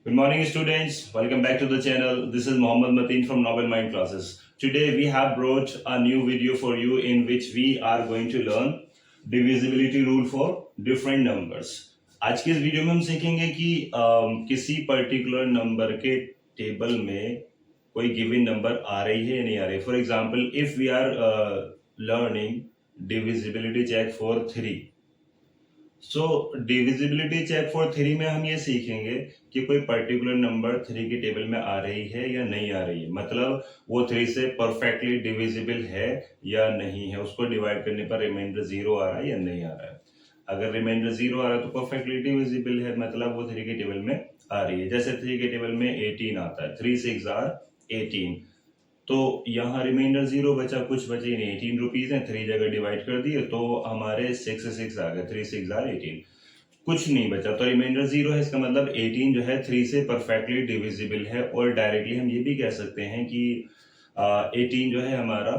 Good morning, students. Welcome back to the channel. This is Mohammad Mateen from Novel Mind Classes. Today, we have brought a new video for you in which we are going to learn divisibility rule for different numbers. आज की इस video में हम सीखेंगे कि किसी particular number के table में कोई गिवन नंबर आ रही है या नहीं आ रही है. For example, if we are learning divisibility check for 3. So divisibility check for 3 में हम ये सीखेंगे कि कोई पर्टिकुलर नंबर 3 के टेबल में आ रही है या नहीं आ रही है, मतलब वो 3 से परफेक्टली डिविजिबल है या नहीं है. उसको डिवाइड करने पर रिमाइंडर 0 आ रहा है या नहीं आ रहा है. अगर रिमाइंडर 0 आ रहा है तो परफेक्टली डिविजिबल है, मतलब वो 3 के टेबल में आ रही है. जैसे 3 के टेबल में 18 आता है, 3 6 आर 18, तो यहाँ रिमाइंडर 0 बचा, कुछ बचे नहीं. 18 रुपीज है, 3 जगह डिवाइड कर दिए तो हमारे 6 आ गए, 3 6 आर 18, कुछ नहीं बचा तो रिमाइंडर 0 है. इसका मतलब 18 जो है 3 से परफेक्टली डिविजिबल है. और डायरेक्टली हम ये भी कह सकते हैं कि 18 जो है हमारा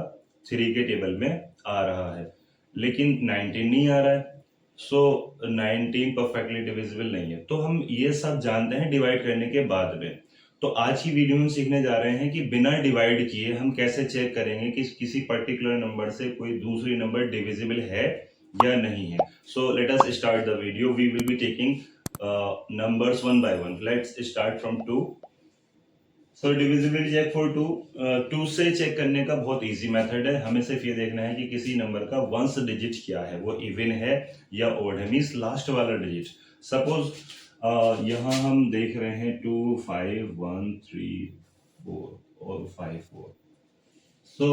3 के टेबल में आ रहा है, लेकिन 19 नहीं आ रहा है. सो 19 परफेक्टली डिविजिबल नहीं है. तो हम ये सब जानते हैं डिवाइड करने के बाद में. तो आज की वीडियो में सीखने जा रहे हैं कि बिना डिवाइड किए हम कैसे चेक करेंगे कि किसी पर्टिकुलर नंबर से कोई दूसरी नंबर डिविजिबल है या नहीं है. So let us start the video. We will be taking numbers one by one. Let's start from 2. So divisibility check for 2. 2 से चेक करने का बहुत इजी मेथड है. हमें सिर्फ ये देखना है कि किसी नंबर का वंस डिजिट क्या है, वो इवन है या ओड है, मीन्स लास्ट वाला डिजिट. सपोज यहाँ हम देख रहे हैं 2 5 1 3 4 और 5 4. सो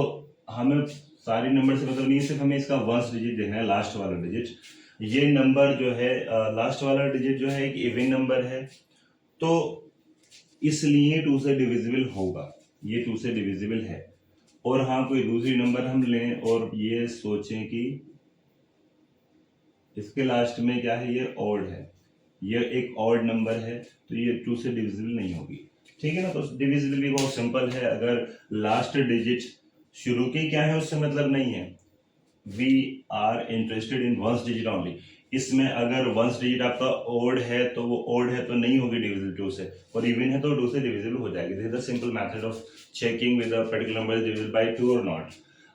हमें सारे नंबर से मतलब नहीं, सिर्फ हमें इसका वंस डिजिट देखना है, लास्ट वाला डिजिट. ये नंबर जो है लास्ट वाला डिजिट जो है एक इवन नंबर है, तो इसलिए 2 से डिविजिबल होगा. ये 2 से डिविजिबल है. और हाँ, कोई दूसरी नंबर हम लें और ये सोचें कि इसके लास्ट में क्या है, ये ऑड है, ये एक ऑड नंबर है, तो ये 2 से डिविजिबल नहीं होगी. ठीक है ना. तो डिविजिबिलिटी बहुत सिंपल है. अगर लास्ट डिजिट शुरू के क्या है उससे मतलब नहीं है. We are interested in ones digit only. इसमें अगर वंस डिजिट आपका ओड है तो वो ओड है तो नहीं होगी डिविजिबल 2 से, और इवन है तो 2 से डिविजिबल हो जाएगी. This is the simple method of checking with a particular number is divisible bye 2 और नॉट.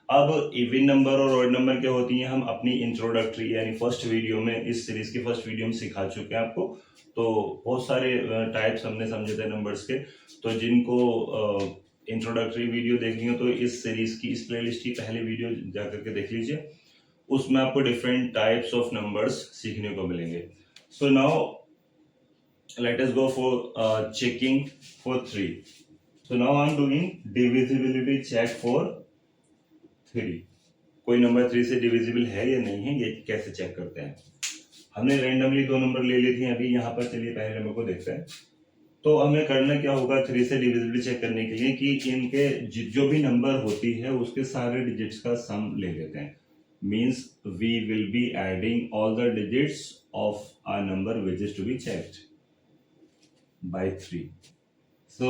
अब इवन नंबर और ऑड नंबर क्या होती हैं हम अपनी इंट्रोडक्टरी यानी फर्स्ट वीडियो में, इस सीरीज की फर्स्ट वीडियो में सिखा चुके हैं आपको. तो बहुत सारे टाइप्स हमने समझे थे नंबर्स के. तो जिनको इंट्रोडक्टरी वीडियो देखनी हो तो इस सीरीज की, इस प्लेलिस्ट की पहली वीडियो जाकर के देख लीजिए. उसमें आपको डिफरेंट टाइप्स ऑफ नंबर्स सीखने को मिलेंगे. So now let us go for checking for 3. So now I am doing divisibility check for 3. कोई नंबर 3 से डिविजिबल है या नहीं है, ये कैसे चेक करते हैं. हमने रैंडमली 2 नंबर ले लिए थे. अभी यहाँ पर चलिए पहले नंबर को देखते हैं. तो हमें करना क्या होगा 3 से डिविजिबिलिटी चेक करने के लिए कि इनके जो भी नंबर होती है उसके सारे डिजिट्स का सम ले लेते हैं. Means we will be adding all the digits of a number which is to be checked by 3. So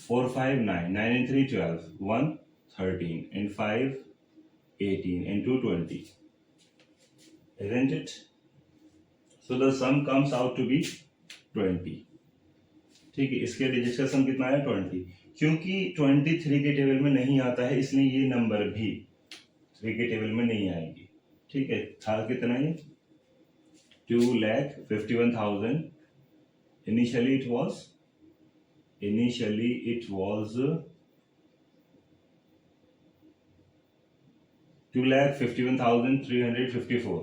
4 5 9, 9 and 3 12, 1 13 and 5 18 and 2 20, isn't it? So the sum comes out to be 20. ठीक है, इसके digits का सम कितना है 20. क्योंकि 23 के table में नहीं आता है इसलिए ये नंबर भी 3 के टेबल में नहीं आएगी. ठीक है, था कितना ये 2,51,000. Initially it was 2,51,354.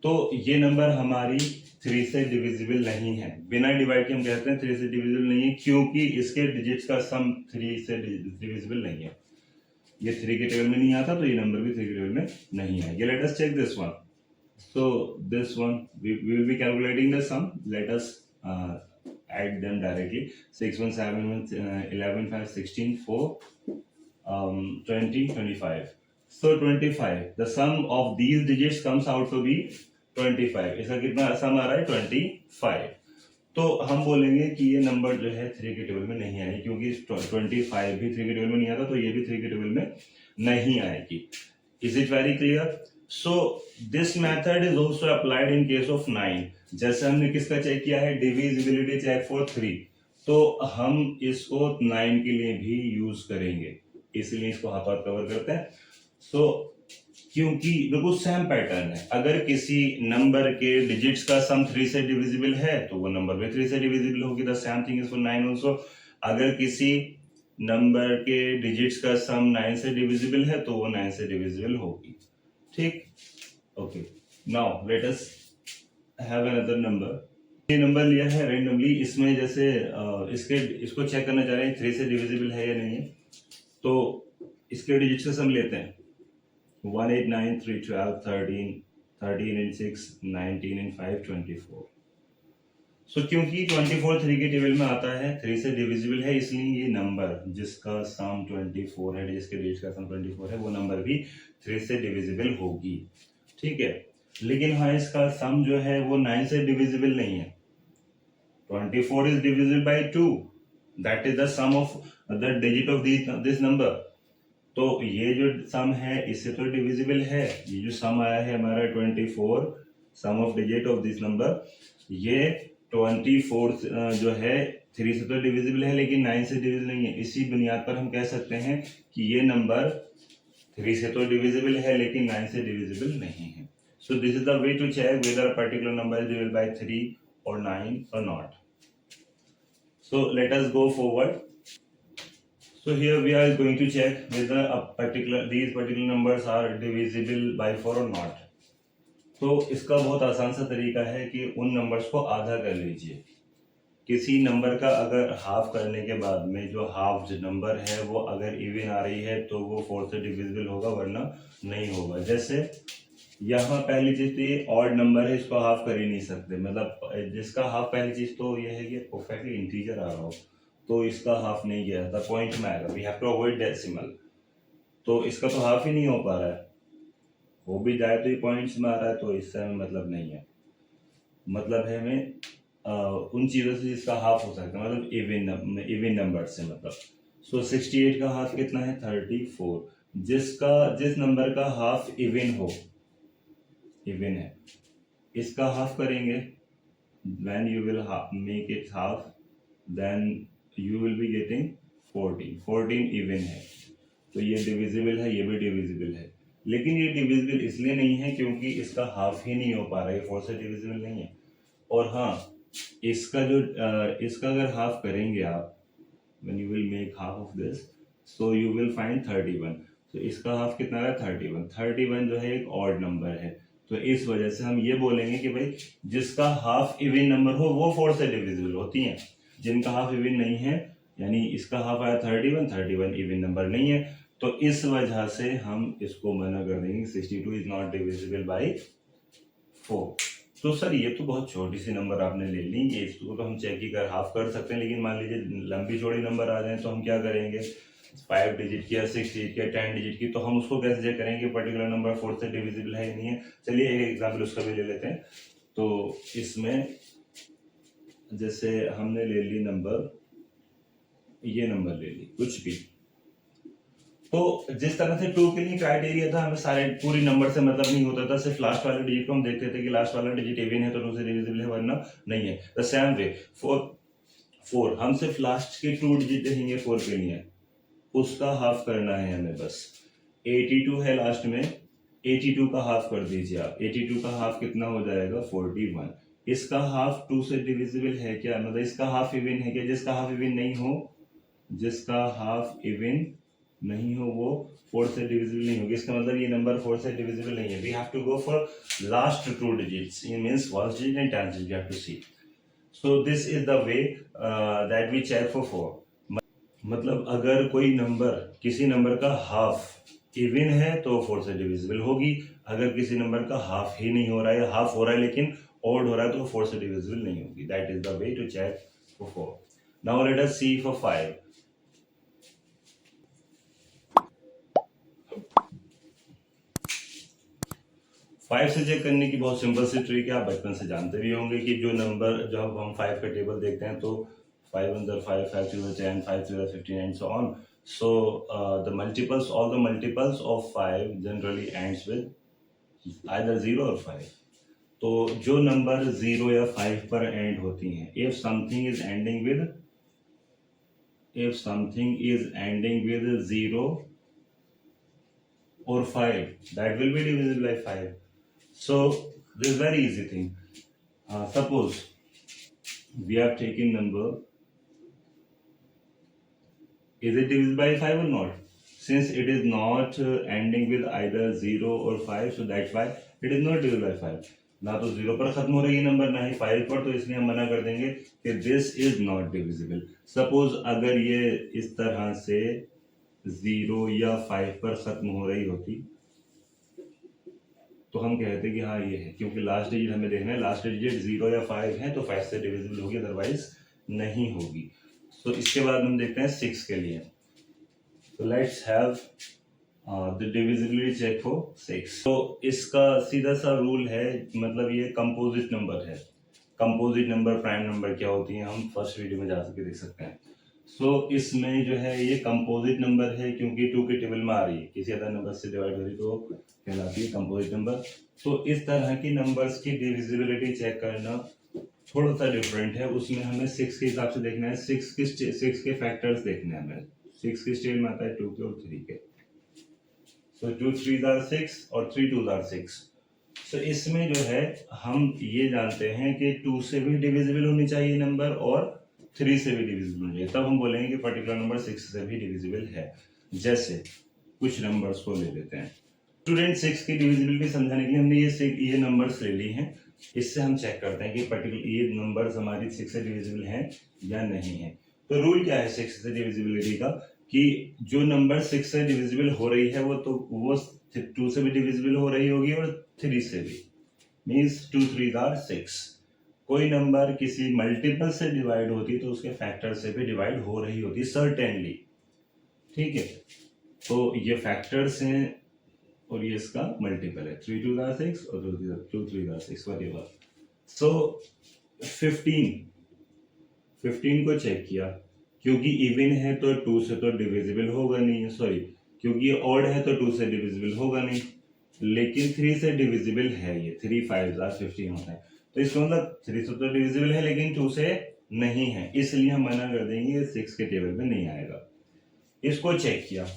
तो ये नंबर हमारी 3 से डिविजिबल नहीं है. बिना डिवाइड के हम कहते हैं 3 से डिविजिबल नहीं है क्योंकि इसके डिजिट्स का सम 3 से डिविजिबल नहीं है. ये 3 के टेबल में नहीं आता तो ये नंबर भी 3 के टेबल में नहीं आएगा. Let us check this one. So this one we will be calculating the sum. Let us add them directly. 6 1 7 11 5 16 4 20 25. So 25, the sum of these digits comes out to be 25. इसका कितना सम आ रहा है 25. तो हम बोलेंगे कि ये नंबर जो है 3 के टेबल में नहीं आएगी क्योंकि 25 भी 3 के टेबल में नहीं आता तो ये भी 3 के टेबल में नहीं आएगी. Is it very clear? So this method is also applied in case of 9. जैसे हमने किसका चेक किया है डिविजिबिलिटी चेक फॉर 3, तो हम इसको 9 के लिए भी यूज करेंगे, इसलिए इसको हाथ हाथ कवर करते हैं। सो क्योंकि बिल्कुल सेम पैटर्न है, अगर किसी नंबर के डिजिट्स का सम 3 से डिविजिबल है तो वो नंबर भी 3 से डिविजिबल होगी। The same thing is for 9 also. अगर किसी नंबर के डिजिट्स का सम 9 से डिविजिबल है तो वो 9 से डिविजिबल होगी। ठीक, okay. Now let us have another number. ये नंबर लिया है रेंडमली, इसमें जैसे इसको चेक करना चाह रहे हैं 3 से डिविजिबल है या नहीं है। तो इसके डिजिट्स का सम लेते हैं। 1 8 9 3 12 13 13 and 6 19 and 5 24। सो क्योंकि 24 3 के टेबल में आता है, 3 से डिविजिबल है, इसलिए ये नंबर जिसका सम 24 है, जिसके डिजिट का सम 24 है, वो नंबर भी 3 से डिविजिबल होगी। ठीक है, लेकिन हाँ इसका सम जो है वो 9 से डिविजिबल नहीं है। 24 is divisible by 2, that is the sum of the digit of this number। तो ये जो सम है इससे तो डिविजिबल है। ये जो सम आया है हमारा 24, sum of digit of this number, ये 24 जो है 3 से तो डिविजिबल है लेकिन 9 से डिविजिबल नहीं है। इसी बुनियाद पर हम कह सकते हैं कि ये नंबर 3 से तो डिविजिबल है लेकिन 9 से डिविजिबल नहीं है। So this is the way to check whether a particular number is divisible by 3 or 9 or not। So let us go forward। So here we are going to check whether these particular numbers are divisible by 4 or not। तो इसका बहुत आसान सा तरीका है कि उन numbers को आधा कर लीजिए। किसी नंबर का अगर हाफ करने के बाद में जो हाफ नंबर है वो अगर इवन आ रही है तो वो 4 से डिविजिबल होगा, वरना नहीं होगा। जैसे यहाँ पहली चीज तो ये ऑड नंबर है, इसको हाफ कर ही नहीं सकते। मतलब जिसका हाफ, पहली चीज तो ये है कि परफेक्टली इंटीजर आ रहा हो तो इसका हाफ नहीं किया जाता, पॉइंट में आएगा। We have to avoid decimal. तो इसका तो हाफ ही नहीं हो पा रहा है, हो भी जाए तो ये पॉइंट्स में आ रहा है, तो इससे हमें मतलब नहीं है। मतलब है हमें उन चीज़ों से जिसका हाफ हो सकता है, मतलब इवन नंबर से। मतलब सो 68 का हाफ कितना है? 34। जिस नंबर का हाफ इवन हो, इवन है, इसका हाफ करेंगे। when you will make it half, then you will be getting 14। 14 even है, तो ये डिविजिबल है, ये भी डिविजिबल है। लेकिन ये डिविजिबल इसलिए नहीं है क्योंकि इसका हाफ ही नहीं हो पा रहा है, 4 से डिविजिबल नहीं है। और हाँ, इसका अगर हाफ करेंगे आप, when you will make half of this, so you will find 31। तो इसका हाफ कितना है? 31। 31 जो है एक ऑड नंबर है, तो इस वजह से हम ये बोलेंगे कि भाई जिसका हाफ इवन नंबर हो वो 4 से डिविजिबल होती हैं। जिनका हाफ इवन नहीं है, यानी इसका हाफ आया 31, 31 इवन नंबर नहीं है, तो इस वजह से हम इसको मना कर देंगे। 62 इज नॉट डिविजिबल बाई 4। तो सर ये तो बहुत छोटी सी नंबर आपने ले ली, ये इसको तो हम चेक ही कर हाफ कर सकते हैं, लेकिन मान लीजिए लंबी चौड़ी नंबर आ जाए तो हम क्या करेंगे? 5 डिजिट की या 6 डिजिट की या 10 डिजिट की, तो हम उसको कैसे चेक करेंगे पर्टिकुलर नंबर 4 से डिविजिबल है या नहीं है? चलिए एक एग्जाम्पल उसका भी ले लेते हैं। तो इसमें जैसे हमने ले ली नंबर, ये नंबर ले ली कुछ भी, तो जिस तरह से 2 के लिए क्राइटेरिया था, हमें सारे पूरी नंबर से मतलब नहीं होता था, सिर्फ लास्ट वाले डिजिट को हम देखते थे कि लास्ट वाला डिजिट इवन है तो 2 से डिविजिबल है, वरना नहीं है। द सेम वे 4 हम सिर्फ लास्ट के 2 डिजिट देखेंगे 4 के लिए, उसका हाफ करना है हमें बस। 82 है लास्ट में, 82 का हाफ कर दीजिए आप। 82 का हाफ कितना हो जाएगा? 41। इसका हाफ 2 से डिविजिबल है क्या? मतलब इसका हाफ इवन है क्या? जिसका हाफ इवन नहीं हो, जिसका हाफ इवन नहीं हो वो 4 से डिविजिबल नहीं होगी। इसका मतलब ये नंबर 4 से डिविजिबल नहीं है। We have to go for last 2 digits, it means first digit and 10th digit, we have to see. So this is the way that we check for 4। मतलब अगर कोई नंबर, किसी नंबर का half even है तो 4 से divisible होगी। अगर किसी नंबर का हाफ ही नहीं हो रहा है, हाफ हो रहा है लेकिन ऑड हो रहा है, तो 4 से डिविजिबल नहीं होगी। That is the way to check for 4। Now let us see for 5। 5 से चेक करने की बहुत सिंपल सी ट्रिक है, आप बचपन से जानते भी होंगे कि जो नंबर, जब हम 5 का टेबल देखते हैं तो 5 1 5, 5 2 10, 5 3 15 and so on। So the multiples, all the multiples of 5 generally ends with either 0 or 5। तो जो नंबर 0 या 5 पर एंड होती हैं, if something is ending with if something is ending with 0 or 5, that will be divisible by 5. So this is very easy thing. Suppose we are taking number, is it divisible by 5 or not? Since it is not ending with either 0 or 5, so that's why it is not divisible by 5. ना तो 0 पर खत्म हो रही है number, ना ही 5 पर, तो इसलिए हम मना कर देंगे कि this is not divisible. Suppose अगर ये इस तरह से 0 या 5 पर खत्म हो रही होती तो हम कहते कि हाँ ये है, क्योंकि लास्ट डिजिट हमें देखना है, लास्ट डिजिट 0 या 5 है तो 5 से डिविजिबल होगी, अदरवाइज नहीं होगी. तो इसके बाद हम देखते हैं 6 के लिए. So let's have the divisibility check for 6. तो इसका सीधा सा रूल है, मतलब ये कंपोजिट नंबर है. कंपोजिट नंबर, प्राइम नंबर क्या होती है, हम फर्स्ट वीडियो में जा सके देख सकते हैं. सो इसमें जो है ये कंपोजिट नंबर है, क्योंकि 2 के टेबल में आ रही है, किसी अदर नंबर से डिवाइड हो रही तो कहलाती है कंपोजिट नंबर. तो इस तरह की नंबर्स की डिविजिबिलिटी चेक करना थोड़ा सा डिफरेंट है. उसमें हमें 6 के हिसाब से देखना है, 6 के फैक्टर्स देखने हैं हमें. 6 के स्टेज में आता है 2 के और 3 के. सो 2 3s are 6 और 3 2s are 6. सो इसमें जो है हम ये जानते हैं कि 2 से भी डिविजिबल होनी चाहिए नंबर और 3 से भी डिविजिबल होनी चाहिए, तब हम बोलेंगे कि पर्टिकुलर नंबर 6 से भी डिविजिबल है. जैसे कुछ नंबर्स को ले लेते हैं. स्टूडेंट 6 की डिविजिबिलिटी समझाने के लिए हमने ये नंबर्स ले ली हैं. इससे हम चेक करते हैं कि पर्टिकुलर ये नंबर्स हमारी 6 से डिविजिबल हैं या नहीं है. तो रूल क्या है 6 से डिविजिबिलिटी का, कि जो नंबर 6 से डिविजिबल हो रही है वो 2 से भी डिविजिबल हो रही होगी और 3 से भी. Means 2 3s are 6. कोई नंबर किसी मल्टीपल से डिवाइड होती तो उसके फैक्टर से भी डिवाइड हो रही होती सर्टेनली. ठीक है, तो ये फैक्टर्स हैं और ये इसका मल्टीपल है. 3 2s are 6 और 2 3s are 6 whatever. सो 15 को चेक किया, क्योंकि इवन है तो 2 से तो डिविजिबल होगा नहीं, सॉरी क्योंकि ये ऑड है तो 2 से डिविजिबल होगा नहीं, लेकिन 3 से डिविजिबल है. ये 3 5s are 15 होता है, तो इसका मतलब 3 से तो डिविजिबल है लेकिन 2 से नहीं है, इसलिए हम मना कर देंगे 6 के टेबल में नहीं आएगा. इसको चेक किया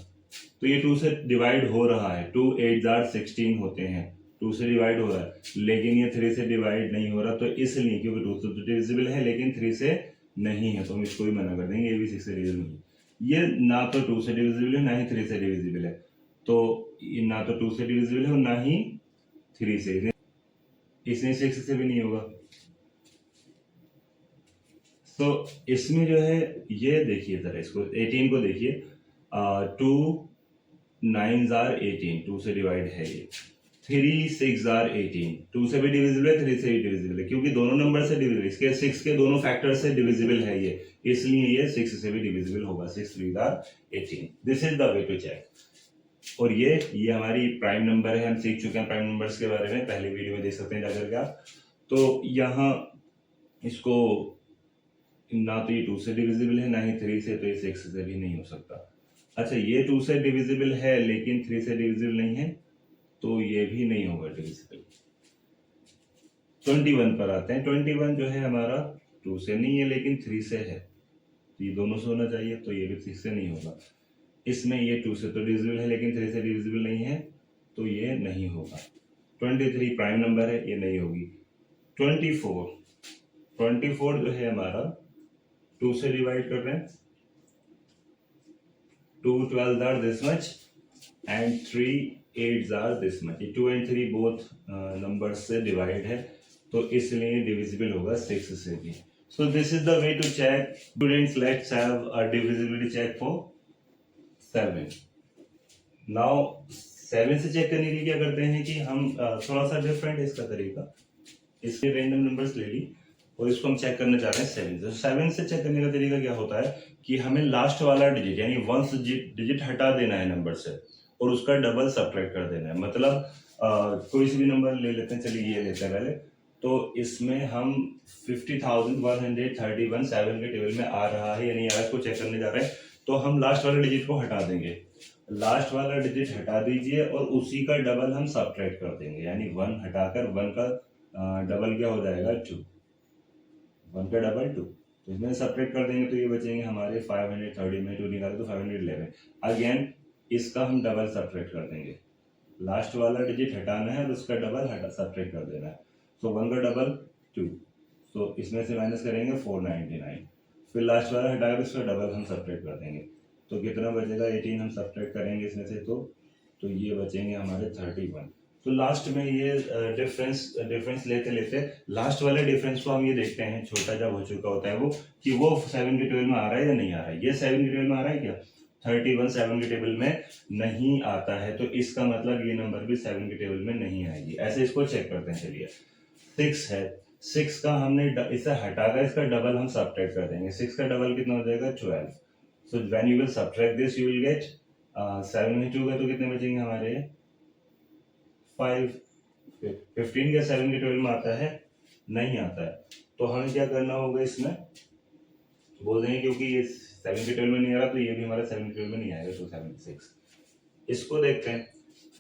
तो ये 2 से डिवाइड हो रहा है, 2 8s are 16 होते हैं, 2 से डिवाइड हो रहा है, लेकिन ये 3 से डिवाइड नहीं हो रहा, तो इसलिए क्योंकि 2 से तो डिविजिबल है लेकिन 3 से नहीं है, तो हम इसको भी मना कर देंगे, ये भी 6 से डिविजिबल नहीं. ये ना तो 2 से डिविजिबल है ना ही 3 से डिविजिबल है, तो ये ना तो 2 से डिविजिबल है और ना ही 3 से, इसमें 6 से भी नहीं होगा. तो इसमें जो है ये देखिए जरा, इसको 18 को देखिए. 2 9s are 18, 2 से डिवाइड है ये. 3 6s are 18, 2 से भी डिविजिबल है 3 से भी डिविजिबल है, क्योंकि दोनों नंबर से डिविजिबल, इसके 6 के दोनों फैक्टर से डिविजिबल है ये, इसलिए ये 6 से भी डिविजिबल होगा. 6 3s are 18. This is the way to check. और ये हमारी प्राइम नंबर है, हम सीख चुके हैं प्राइम नंबर्स के बारे में, पहले वीडियो में देख सकते हैं जाकर के आप. तो यहाँ इसको ना तो ये 2 से डिविजिबल है ना ही 3 से, तो ये 6 से भी नहीं हो सकता. अच्छा, ये 2 से डिविजिबल है लेकिन 3 से डिविजिबल नहीं है, तो ये भी नहीं होगा डिविजिबल. 21 पर आते हैं. 21 जो है हमारा 2 से नहीं है लेकिन 3 से है, तो ये दोनों से होना चाहिए, तो ये भी 6 से नहीं होगा. इसमें ये 2 से तो डिविजिबल है लेकिन 3 से डिविजिबल नहीं है, तो ये नहीं होगा. 23 प्राइम नंबर है, ये नहीं होगी. 24 जो है हमारा 2 से डिवाइड कर रहे हैं. 2 12s are this much and 3 8s are this much. 2 and 3 both number से डिवाइड है, तो इसलिए डिविजिबल होगा 6 से भी. So this is the way to check. Students, let's have a divisibility check for 7. Now 7 से चेक करने के लिए क्या करते हैं कि हम थोड़ा सा डिफरेंट है इसका तरीका. इसके रैंडम नंबर्स ले ली और इसको हम चेक करना चाह रहे हैं 7 से. 7 से चेक करने का तरीका क्या होता है कि हमें लास्ट वाला डिजिट यानी 1 डिजिट हटा देना है नंबर से और उसका डबल सब्ट्रैक्ट कर देना है. मतलब कोई सी भी नंबर ले लेते हैं, चलिए ये लेते हैं पहले. तो इसमें हम 50,131 7 के टेबल में आ रहा है या नहीं आ रहा है, इसको चेक करने जा रहे हैं. तो हम लास्ट वाले डिजिट को हटा देंगे. लास्ट वाला डिजिट हटा दीजिए और उसी का डबल हम सब्ट्रैक्ट कर देंगे, यानी 1 हटाकर 1 का डबल क्या हो जाएगा 2. 1 का डबल 2, तो इसमें सब्ट्रैक्ट कर देंगे तो ये बचेंगे हमारे 530 में 2 निकाले तो 511। अगेन इसका हम डबल सब्ट्रैक्ट कर देंगे, लास्ट वाला डिजिट हटाना है और उसका डबल सब्ट्रैक्ट कर देना है। तो 1 का डबल 2, तो इसमें से माइनस करेंगे 499, फिर लास्ट वाला हटा कर उसका डबल हम सब्ट्रैक्ट कर देंगे तो कितना बचेगा 18 हम सब्ट्रैक्ट करेंगे इसमें से तो ये बचेंगे हमारे 31। तो लास्ट में ये डिफरेंस लेते लेते लास्ट वाले डिफरेंस को हम ये देखते हैं, छोटा जब हो चुका होता है वो कि वो 7 के टेबल में आ रहा है या नहीं आ रहा है। ये 7 के टेबल में आ रहा है क्या, 31 7 के टेबल में नहीं आता है, तो इसका मतलब ये नंबर भी 7 के टेबल में नहीं आएगी। ऐसे इसको चेक करते हैं। चलिए 6 है, 6 का हमने इसे हटाकर इसका डबल हम सब्ट्रैक्ट कर देंगे। 6 का डबल कितना हो जाएगा 12। So when you will subtract this you will get 7 में 2 का तो कितने बचेंगे हमारे 5। 15 का 7 के टेबल में आता है, नहीं आता है, तो हमें क्या करना होगा, इसमें बोल देंगे क्योंकि ये 7 के टेबल में नहीं आ रहा तो ये भी हमारा 7 के टेबल में नहीं आएगा। 276 इसको देखते हैं।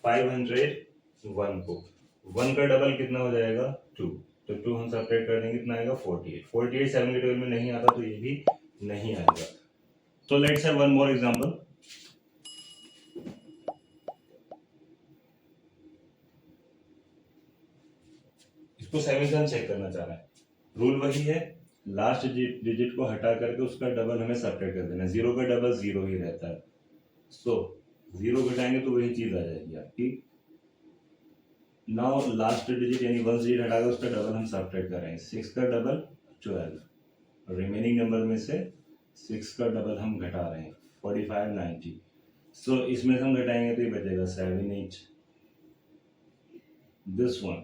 501 को 1 का डबल कितना हो जाएगा 2, तो 2 हम सब्ट्रैक्ट कर देंगे कितना आएगा 48। 48 7 के टेबल में नहीं आता तो ये भी नहीं आएगा। तो let's have one more example. इसको 7 से हम चेक करना चाह रहे हैं। रूल वही है, लास्ट डिजिट को हटा करके उसका डबल हमें सब्ट्रैक्ट कर देना है। 0 का डबल 0 ही रहता है, सो 0 घटाएंगे तो वही चीज आ जाएगी आपकी। नाउ लास्ट डिजिट यानी 1 डिजिट हटाकर उसका डबल हम सब्ट्रैक्ट करेंगे। 6 का डबल 12, रिमेनिंग नंबर में से 6 का डबल हम घटा रहे हैं 45 90। सो इसमें से हम घटाएंगे तो ये बचेगा 7 8। दिस वन,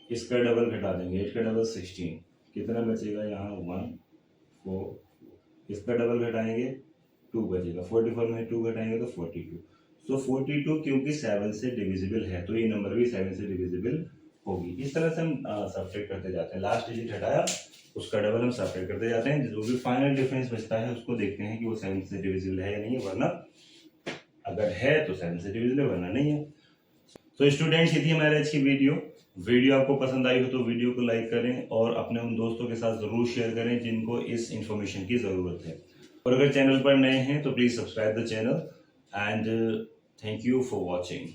इसका डबल घटा देंगे, 8 का डबल 16, कितना बचेगा यहाँ 1 4। इसका डबल घटाएंगे 2 बचेगा, 44 में 2 घटाएंगे तो 42। सो 42 क्योंकि 7 से डिविजिबल है तो ये नंबर भी 7 से डिविजिबल होगी। इस तरह से हम सब्ट्रैक्ट करते जाते हैं। लास्ट डिजिट हटाया उसका डबल हम सब्ट्रैक्ट करते जाते हैं, जो भी फाइनल डिफरेंस बचता है उसको देखते हैं कि वो 7 से डिविजिबल है या नहीं है, वरना अगर है तो 7 से डिविजिबल, वरना नहीं है। तो स्टूडेंट्स ये थी हमारे आज की वीडियो आपको पसंद आई हो तो वीडियो को लाइक करें और अपने उन दोस्तों के साथ जरूर शेयर करें जिनको इस इंफॉर्मेशन की जरूरत है। और अगर चैनल पर नए हैं तो please subscribe the channel and thank you for watching.